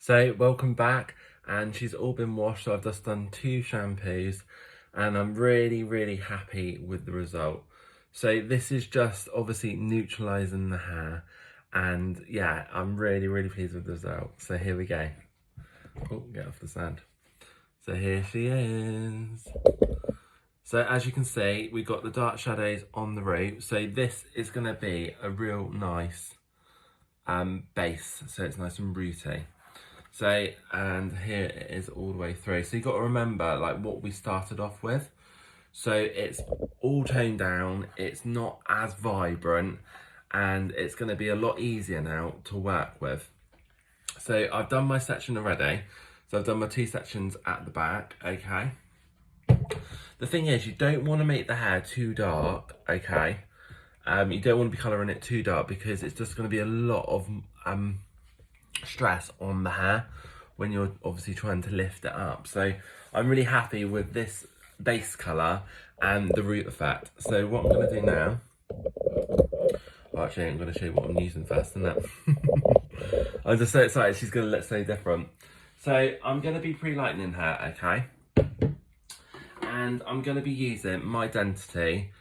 So welcome back, and she's all been washed. So I've just done 2 shampoos and I'm really happy with the result. So this is just obviously neutralizing the hair, and yeah, I'm really pleased with the result. So here we go. Oh, get off the sand. So here she is. So as you can see, we've got the dark shadows on the root. So this is going to be a real nice base, so it's nice and rooty. So, and here it is all the way through. So you've got to remember like what we started off with. So it's all toned down, it's not as vibrant, and it's going to be a lot easier now to work with. So I've done my section already. So I've done my 2 sections at the back, okay? The thing is, you don't want to make the hair too dark, okay? You don't want to be colouring it too dark because it's just going to be a lot of stress on the hair when you're obviously trying to lift it up. So I'm really happy with this base colour and the root effect. So what I'm going to do now, actually I'm going to show you what I'm using first, isn't it? I'm just so excited, she's going to look so different. So I'm going to be pre-lightening her, okay? And I'm going to be using my Dentity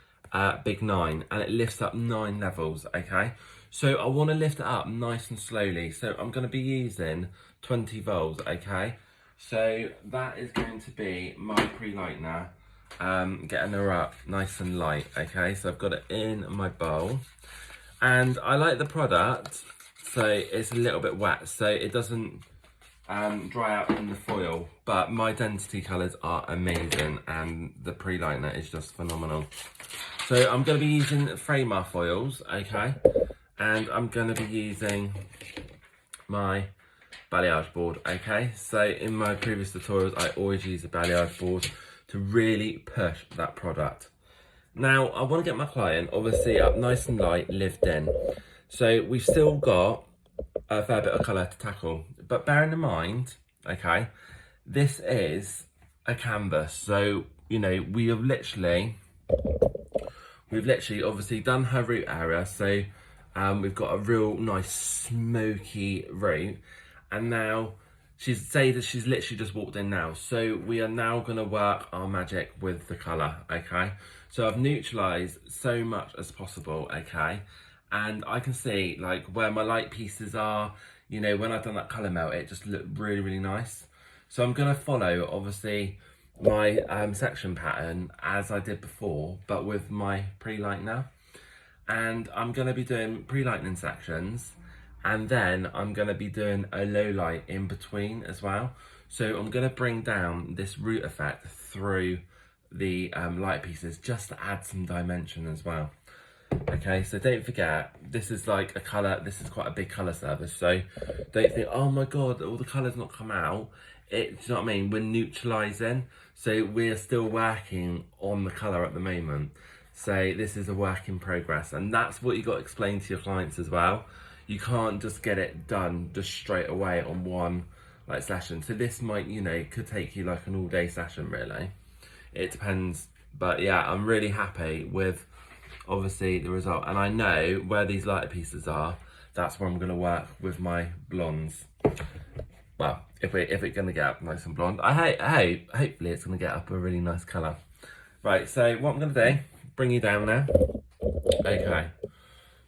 Big 9, and it lifts up 9 levels, okay? So I want to lift it up nice and slowly. So I'm going to be using 20 volts, okay? So that is going to be my pre-lightener, getting her up nice and light, okay? So I've got it in my bowl. And I like the product, so it's a little bit wet, so it doesn't dry out in the foil, but my Dentity colours are amazing and the pre-lightener is just phenomenal. So I'm going to be using Framar foils, okay? And I'm going to be using my balayage board, okay? So in my previous tutorials, I always use a balayage board to really push that product. Now, I want to get my client, obviously, up nice and light, lived in. So we've still got a fair bit of colour to tackle. But bearing in mind, okay, this is a canvas. So, you know, we've literally obviously done her root area. So we've got a real nice smoky root, and now she's literally just walked in now. So we are now going to work our magic with the colour, okay? So I've neutralised so much as possible, okay? And I can see like where my light pieces are, you know, when I've done that colour melt, it just looked really nice. So I'm going to follow obviously my section pattern as I did before, but with my pre-lightener. And I'm going to be doing pre-lightening sections, and then I'm going to be doing a low light in between as well. So I'm going to bring down this root effect through the light pieces just to add some dimension as well. Okay, so don't forget, this is like a colour, this is quite a big colour service, so don't think, oh my god, all the colour's not come out. Do you know what I mean? We're neutralising, so we're still working on the colour at the moment. So this is a work in progress, and that's what you got to explain to your clients as well. You can't just get it done just straight away on one like session. So this might, you know, could take you like an all-day session really. It depends, but yeah, I'm really happy with obviously the result, and I know where these lighter pieces are. That's where I'm going to work with my blondes. Well, if it's going to get up nice and blonde, hopefully it's going to get up a really nice colour. Right, so what I'm going to do, bring you down there. Okay,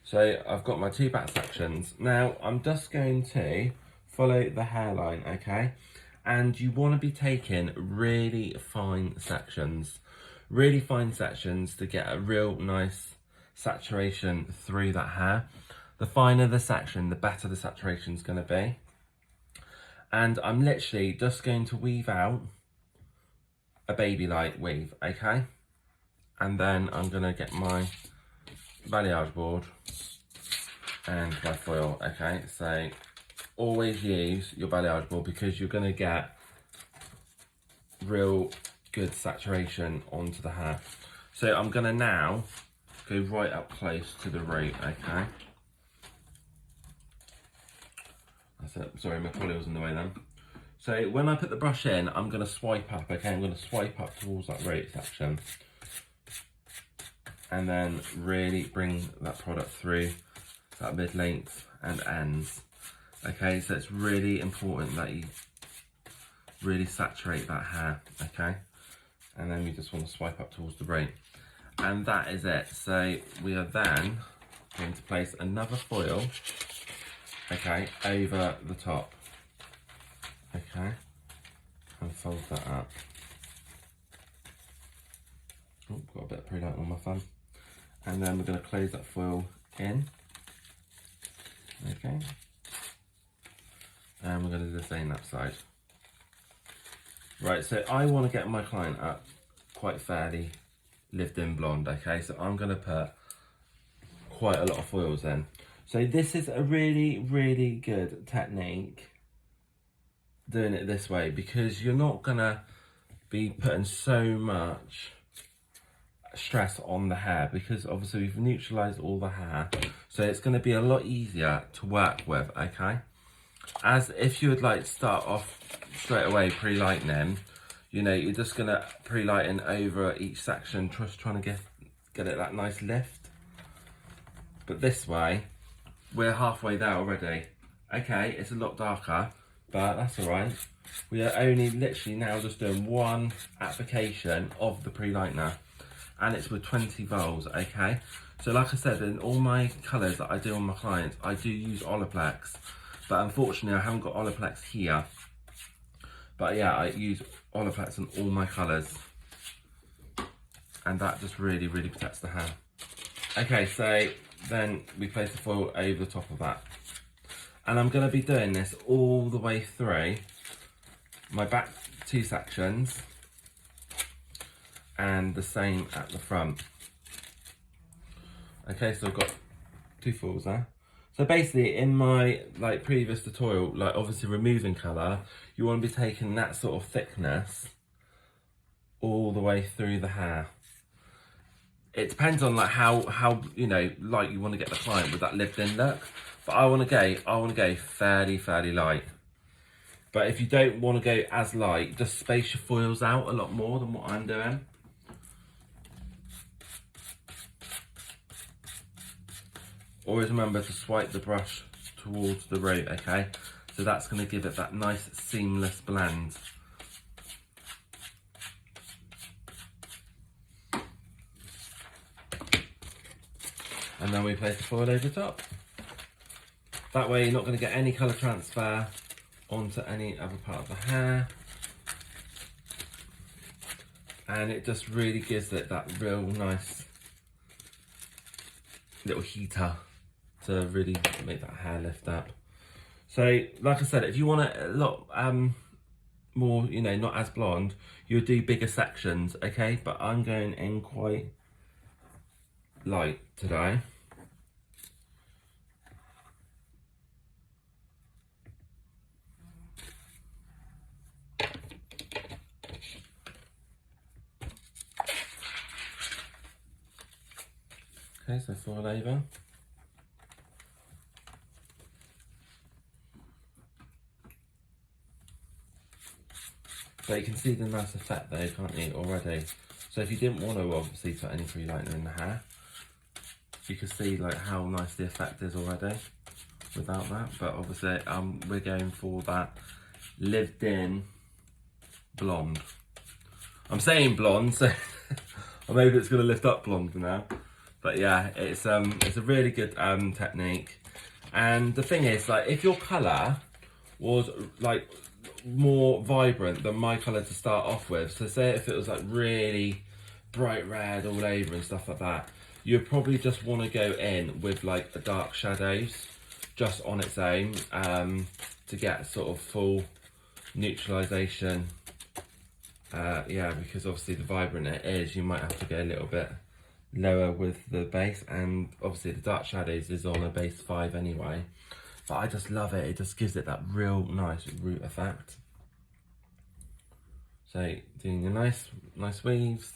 so I've got my 2 back sections. Now I'm just going to follow the hairline, okay? And you want to be taking really fine sections. Really fine sections to get a real nice saturation through that hair. The finer the section, the better the saturation is going to be. And I'm literally just going to weave out a baby light weave, okay? And then I'm going to get my balayage board and my foil, okay? So always use your balayage board because you're going to get real good saturation onto the hair. So I'm going to now go right up close to the root, okay? That's it. Sorry, my collie was in the way then. So when I put the brush in, I'm going to swipe up, okay? I'm going to swipe up towards that root section. And then really bring that product through that mid-length and ends. Okay, so it's really important that you really saturate that hair, okay? And then we just want to swipe up towards the brain. And that is it. So we are then going to place another foil, okay, over the top, okay? And fold that up. Oh, got a bit of pre-light on my thumb. And then we're going to close that foil in, okay? And we're going to do the same that side. Right, so I want to get my client up quite fairly lived-in blonde, okay? So I'm going to put quite a lot of foils in. So this is a really, really good technique doing it this way, because you're not going to be putting so much stress on the hair, because obviously we've neutralized all the hair, so it's going to be a lot easier to work with, okay? As if you would like start off straight away pre-lightening, you know, you're just going to pre-lighten over each section, just trying to get it that nice lift. But this way, we're halfway there already. Okay, it's a lot darker, but that's all right. We are only literally now just doing one application of the pre-lightener, and it's with 20 volts, okay? So like I said, in all my colours that I do on my clients, I do use Olaplex, but unfortunately I haven't got Olaplex here. But yeah, I use Olaplex on all my colours, and that just really, really protects the hair. Okay, so then we place the foil over the top of that. And I'm going to be doing this all the way through my back two sections, and the same at the front. Okay, so I've got two foils there. So basically in my previous tutorial, obviously removing colour, you want to be taking that sort of thickness all the way through the hair. It depends on how you know you want to get the client with that lived-in look. But I want to go fairly light. But if you don't want to go as light, just space your foils out a lot more than what I'm doing. Always remember to swipe the brush towards the root, okay? So that's going to give it that nice seamless blend. And then we place the foil over the top. That way you're not going to get any colour transfer onto any other part of the hair. And it just really gives it that real nice little heater to really make that hair lift up. So like I said, if you want it a lot more, you know, not as blonde, you'll do bigger sections, okay? But I'm going in quite light today. Okay, so foil over. So you can see the nice effect there, can't you, already? So if you didn't want to obviously put any pre-lightener in the hair, you can see how nice the effect is already without that. But obviously we're going for that lived-in blonde. I'm saying blonde, so or maybe it's going to lift up blonde now. But yeah, it's a really good technique. And the thing is, if your colour was more vibrant than my colour to start off with, so say if it was really bright red all over and stuff like that, you'd probably just want to go in with a dark shadows just on its own to get sort of full neutralisation. Yeah, because obviously the vibrant it is, you might have to go a little bit lower with the base, and obviously the dark shadows is on a base 5 anyway. But I just love it, it just gives it that real nice root effect. So doing your nice weaves.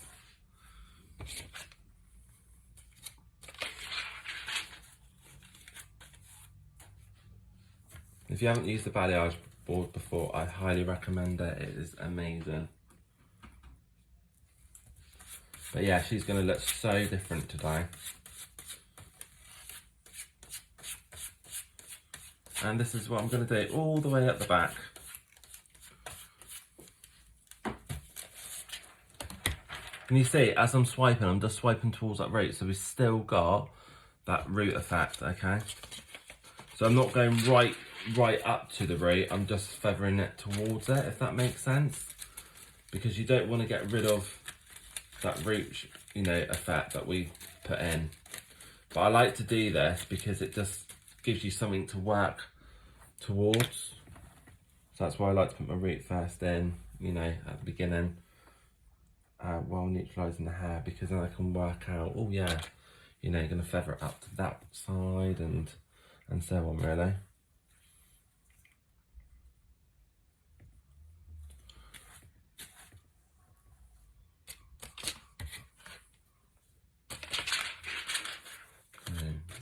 If you haven't used the balayage board before, I highly recommend it, it is amazing. But yeah, she's going to look so different today. And this is what I'm going to do all the way up the back. Can you see, as I'm swiping, I'm just swiping towards that root, so we've still got that root effect, okay? So I'm not going right up to the root, I'm just feathering it towards it, if that makes sense. Because you don't want to get rid of that root, you know, effect that we put in. But I like to do this because it just gives you something to work towards. So that's why I like to put my root first in, you know, at the beginning, while neutralising the hair, because then I can work out, oh yeah, you know, you're going to feather it up to that side and so on, really.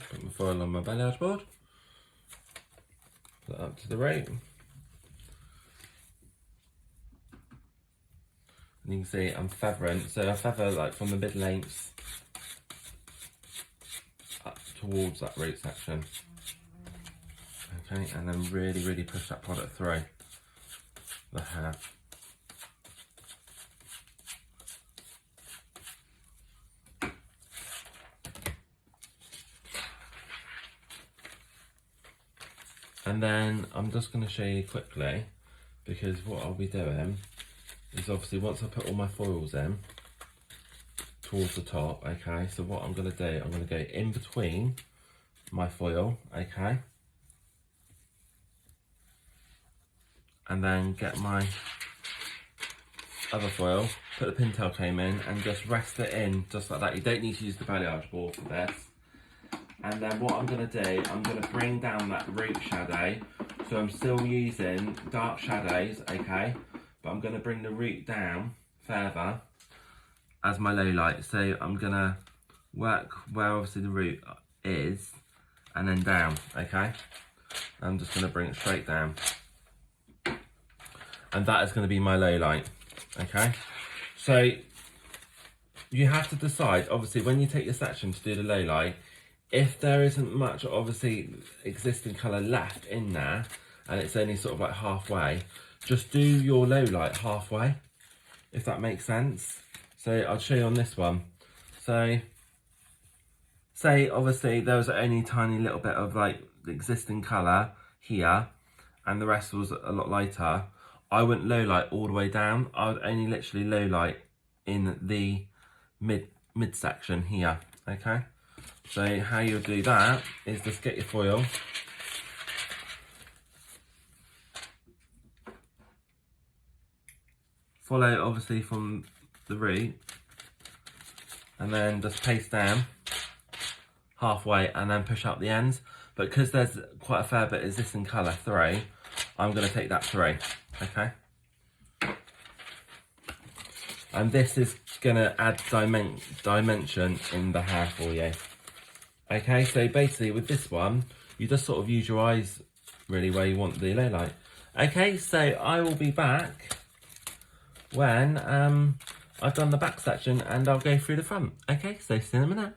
Put my foil on my balayage board, put it up to the root. And you can see I'm feathering, so I feather like from the mid-lengths up towards that root section. Okay, and then really push that product through the hair. And then I'm just going to show you quickly, because what I'll be doing is obviously once I put all my foils in towards the top, okay, so what I'm going to do, I'm going to go in between my foil, okay, and then get my other foil, put the pintail comb in and just rest it in just like that. You don't need to use the balayage board for this. And then what I'm going to do, I'm going to bring down that root shadow. So I'm still using dark shadows, okay, but I'm going to bring the root down further as my low light. So I'm going to work where obviously the root is and then down, okay. I'm just going to bring it straight down. And that is going to be my low light, okay. So you have to decide, obviously, when you take your section to do the low light, if there isn't much obviously existing colour left in there and it's only sort of like halfway, just do your low light halfway, if that makes sense. So I'll show you on this one. So say obviously there was only a tiny little bit of like the existing colour here and the rest was a lot lighter, I wouldn't low light all the way down. I would only literally low light in the mid section here, okay. So how you'll do that is just get your foil, follow obviously from the root, and then just paste down halfway and then push up the ends. But because there's quite a fair bit of existing colour through, I'm going to take that through, okay? And this is going to add dimension in the hair for you. Okay, so basically with this one, you just sort of use your eyes really where you want the low light. Okay, so I will be back when I've done the back section and I'll go through the front. Okay, so see you in a minute.